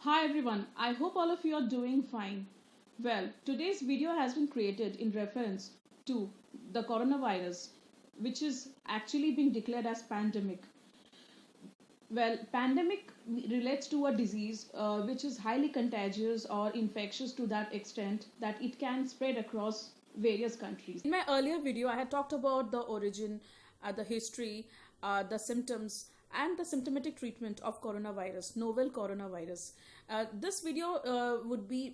Hi everyone, I hope all of you are doing fine. Well, today's video has been created in reference to the coronavirus, which is actually being declared as pandemic. Well, pandemic relates to a disease which is highly contagious or infectious to that extent that it can spread across various countries. In my earlier video, I had talked about the origin, the history, the symptoms, and the symptomatic treatment of coronavirus, novel coronavirus. This video would be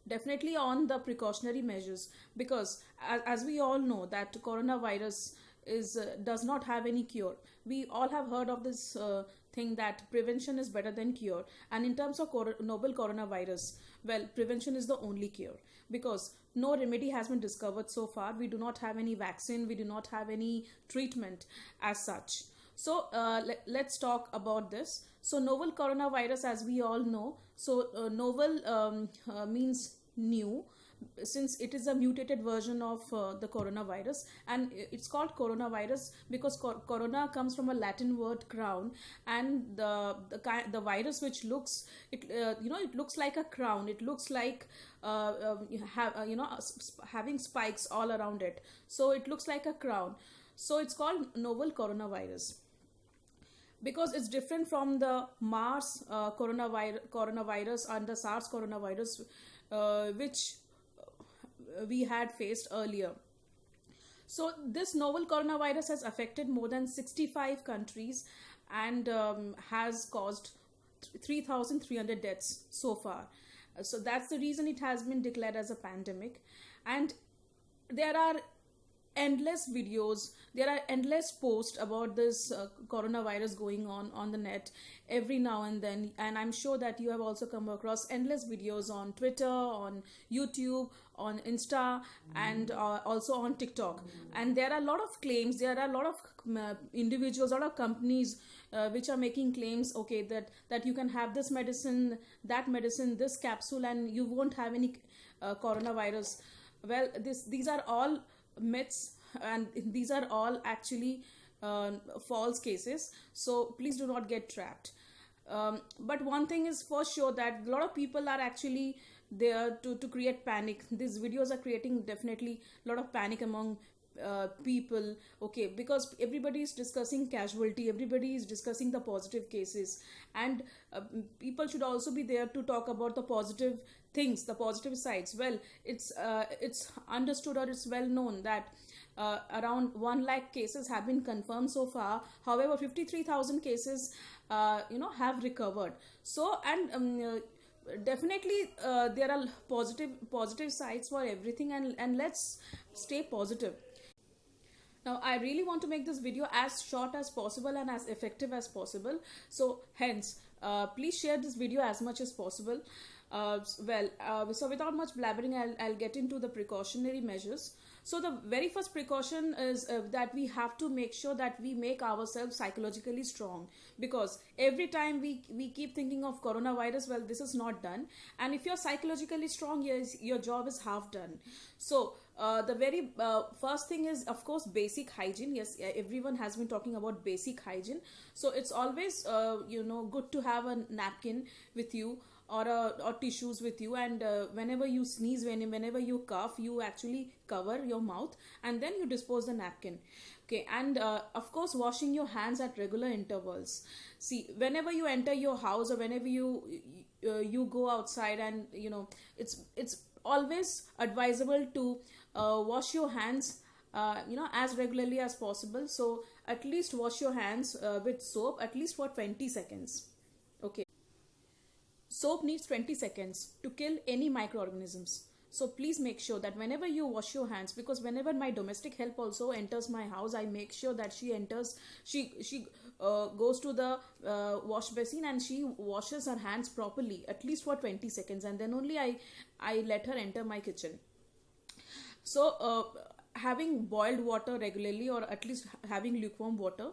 definitely on the precautionary measures because as we all know that coronavirus is does not have any cure. We all have heard of this thing that prevention is better than cure, and in terms of novel coronavirus, well, prevention is the only cure because no remedy has been discovered so far. We do not have any vaccine, we do not have any treatment as such. So let's talk about this. So novel coronavirus, as we all know, so novel means new, since it is a mutated version of the coronavirus, and it's called coronavirus because corona comes from a Latin word crown, and the virus which looks it looks like a crown. It looks like having spikes all around it, so it looks like a crown. So it's called novel coronavirus because it's different from the MARS coronavirus and the SARS coronavirus, which we had faced earlier. So this novel coronavirus has affected more than 65 countries and has caused 3,300 deaths so far. So that's the reason it has been declared as a pandemic. And there are endless videos, there are endless posts about this coronavirus going on the net every now and then, and I'm sure that you have also come across endless videos on Twitter, on YouTube, on Insta, and also on TikTok. And there are a lot of claims, there are a lot of individuals, a lot of companies which are making claims, okay, that you can have this medicine, that medicine, this capsule, and you won't have any coronavirus. Well, these are all myths, and these are all actually false cases, so please do not get trapped. But one thing is for sure, that a lot of people are actually there to create panic. These videos are creating definitely a lot of panic among people, okay, because everybody is discussing casualty, everybody is discussing the positive cases, and people should also be there to talk about the positive things, the positive sides. Well, it's understood, or it's well known that around 1 lakh cases have been confirmed so far. However, 53,000 cases have recovered. So, and definitely there are positive sides for everything, and let's stay positive. Now, I really want to make this video as short as possible and as effective as possible. So, hence, please share this video as much as possible. So without much blabbering, I'll get into the precautionary measures. So the very first precaution is that we have to make sure that we make ourselves psychologically strong, because every time we keep thinking of coronavirus, well, this is not done. And if you're psychologically strong, yes, your job is half done. So the very first thing is, of course, basic hygiene. Yes, everyone has been talking about basic hygiene. So it's always good to have a napkin with you, or tissues with you, and whenever you sneeze, whenever you cough, you actually cover your mouth and then you dispose the napkin. Okay, and of course, washing your hands at regular intervals. See, whenever you enter your house, or whenever you go outside, and it's always advisable to wash your hands as regularly as possible. So at least wash your hands with soap at least for 20 seconds. Okay, soap needs 20 seconds to kill any microorganisms. So please make sure that whenever you wash your hands, because whenever my domestic help also enters my house, I make sure that she goes to the wash basin and she washes her hands properly at least for 20 seconds, and then only I let her enter my kitchen. So having boiled water regularly, or at least having lukewarm water.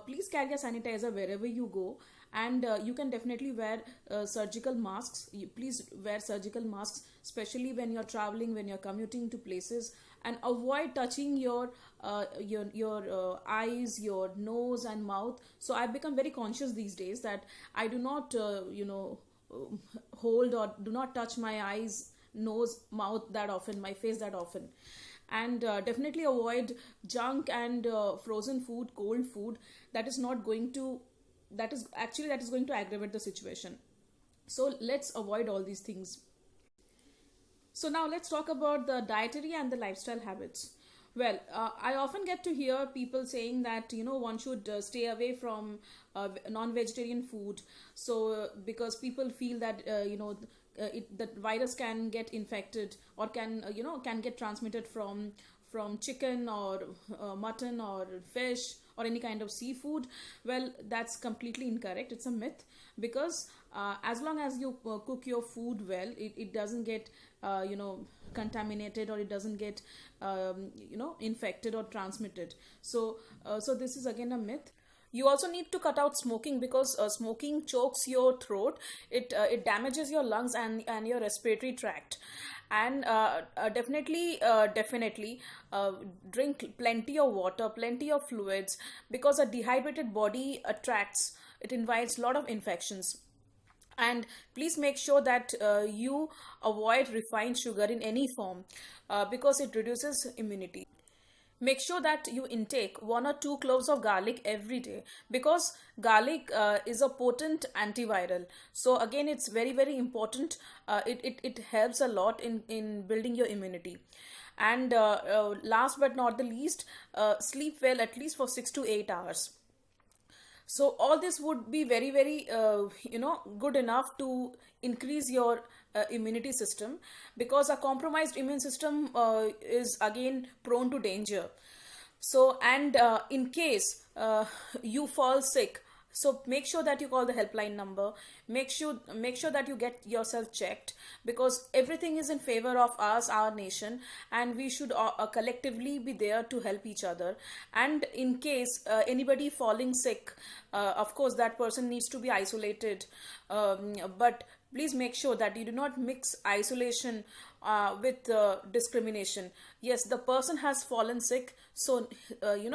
Please carry a sanitizer wherever you go, and you can definitely wear surgical masks. Please wear surgical masks, especially when you're traveling, when you're commuting to places, and avoid touching your eyes, your nose and mouth. So I've become very conscious these days that I do not hold or do not touch my eyes, nose, mouth that often, my face that often. And definitely avoid junk and frozen food, cold food. That is not going to, that is going to aggravate the situation. So let's avoid all these things. So now let's talk about the dietary and the lifestyle habits. Well, I often get to hear people saying that one should stay away from non-vegetarian food. So because people feel that that virus can get infected, or can get transmitted from chicken or mutton or fish or any kind of seafood. Well, that's completely incorrect. It's a myth, because as long as you cook your food well, it doesn't get contaminated, or it doesn't get infected or transmitted. So this is again a myth. You also need to cut out smoking, because smoking chokes your throat. It damages your lungs and your respiratory tract. And definitely drink plenty of water, plenty of fluids, because a dehydrated body it invites a lot of infections. And please make sure that you avoid refined sugar in any form, because it reduces immunity. Make sure that you intake 1 or 2 cloves of garlic every day, because garlic is a potent antiviral. So again, it's very, very important. It helps a lot in building your immunity. And last but not the least, sleep well at least for 6 to 8 hours. So all this would be very, very good enough to increase your immunity system, because a compromised immune system is again prone to danger. So, and in case you fall sick, so make sure that you call the helpline number. Make sure that you get yourself checked, because everything is in favor of us, our nation, and we should collectively be there to help each other. And in case anybody falling sick, of course that person needs to be isolated. But please make sure that you do not mix isolation with discrimination. Yes, the person has fallen sick, so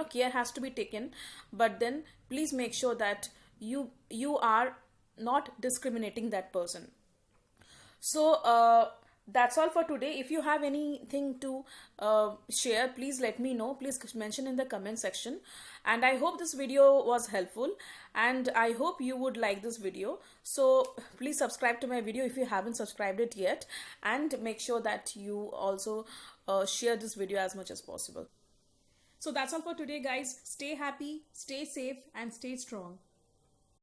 care has to be taken, but then please make sure that you are not discriminating that person. So that's all for today. If you have anything to share, please let me know. Please mention in the comment section. And I hope this video was helpful, and I hope you would like this video. So please subscribe to my video if you haven't subscribed it yet, and make sure that you also share this video as much as possible. So that's all for today, guys. Stay happy, stay safe, and stay strong.